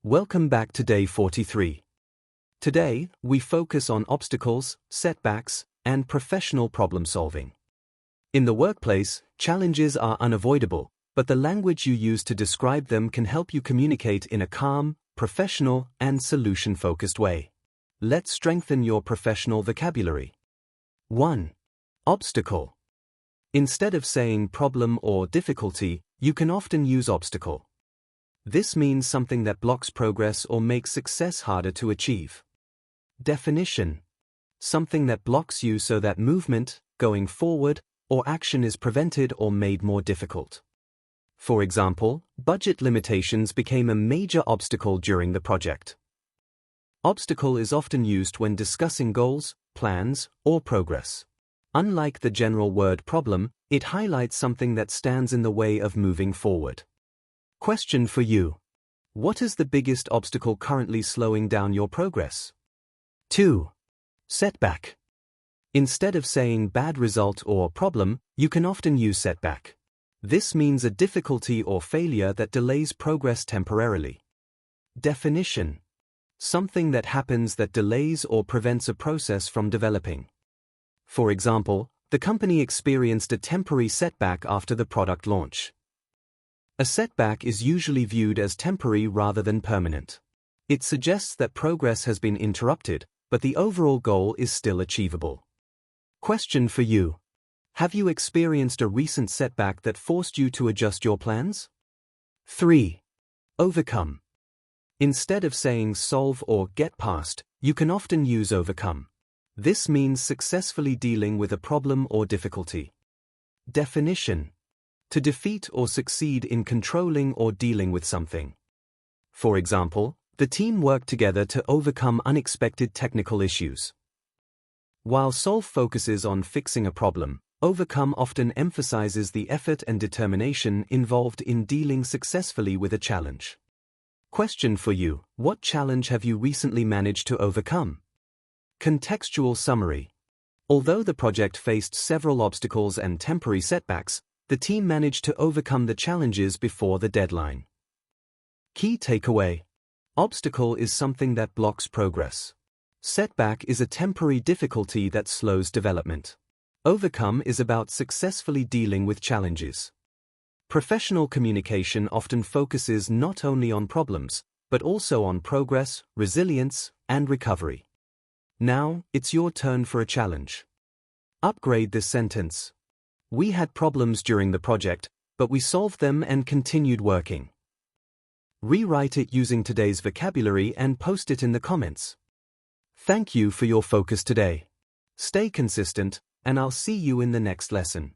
Welcome back to day 43. Today, we focus on obstacles, setbacks, and professional problem solving. In the workplace, challenges are unavoidable, but the language you use to describe them can help you communicate in a calm, professional, and solution-focused way. Let's strengthen your professional vocabulary. 1. Obstacle. Instead of saying problem or difficulty, you can often use obstacle. This means something that blocks progress or makes success harder to achieve. Definition. Something that blocks you so that movement, going forward, or action is prevented or made more difficult. For example, budget limitations became a major obstacle during the project. Obstacle is often used when discussing goals, plans, or progress. Unlike the general word problem, it highlights something that stands in the way of moving forward. Question for you. What is the biggest obstacle currently slowing down your progress? 2. Setback. Instead of saying bad result or problem, you can often use setback. This means a difficulty or failure that delays progress temporarily. Definition. Something that happens that delays or prevents a process from developing. For example, the company experienced a temporary setback after the product launch. A setback is usually viewed as temporary rather than permanent. It suggests that progress has been interrupted, but the overall goal is still achievable. Question for you. Have you experienced a recent setback that forced you to adjust your plans? 3. Overcome. Instead of saying solve or get past, you can often use overcome. This means successfully dealing with a problem or difficulty. Definition. To defeat or succeed in controlling or dealing with something. For example, the team worked together to overcome unexpected technical issues. While solve focuses on fixing a problem, overcome often emphasizes the effort and determination involved in dealing successfully with a challenge. Question for you. What challenge have you recently managed to overcome? Contextual summary. Although the project faced several obstacles and temporary setbacks, the team managed to overcome the challenges before the deadline. Key takeaway. Obstacle is something that blocks progress. Setback is a temporary difficulty that slows development. Overcome is about successfully dealing with challenges. Professional communication often focuses not only on problems, but also on progress, resilience, and recovery. Now, it's your turn for a challenge. Upgrade this sentence. We had problems during the project, but we solved them and continued working. Rewrite it using today's vocabulary and post it in the comments. Thank you for your focus today. Stay consistent, and I'll see you in the next lesson.